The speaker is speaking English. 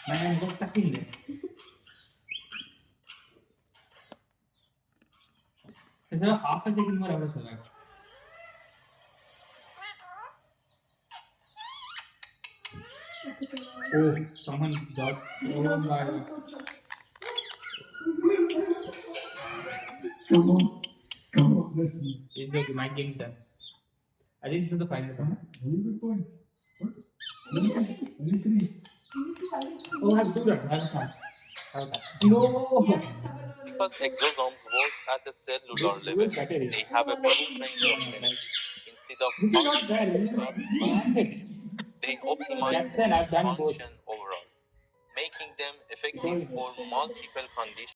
My hand was stuck in there. Is there half a second more I would have survived? Oh, someone got. Oh my god. Come on. Let's see. It's okay, my game's done. I think this is the final round. Only good point. What? Only three. Oh, I have two runs. I have a chance. I have a chance. No! Because exosomes work at a cellular Who level. is better? They have a broad range of benefits. Instead of This is not fair. functioning You across planned it. they optimize That said, I've done both. function overall, making them effective Because for multiple conditions.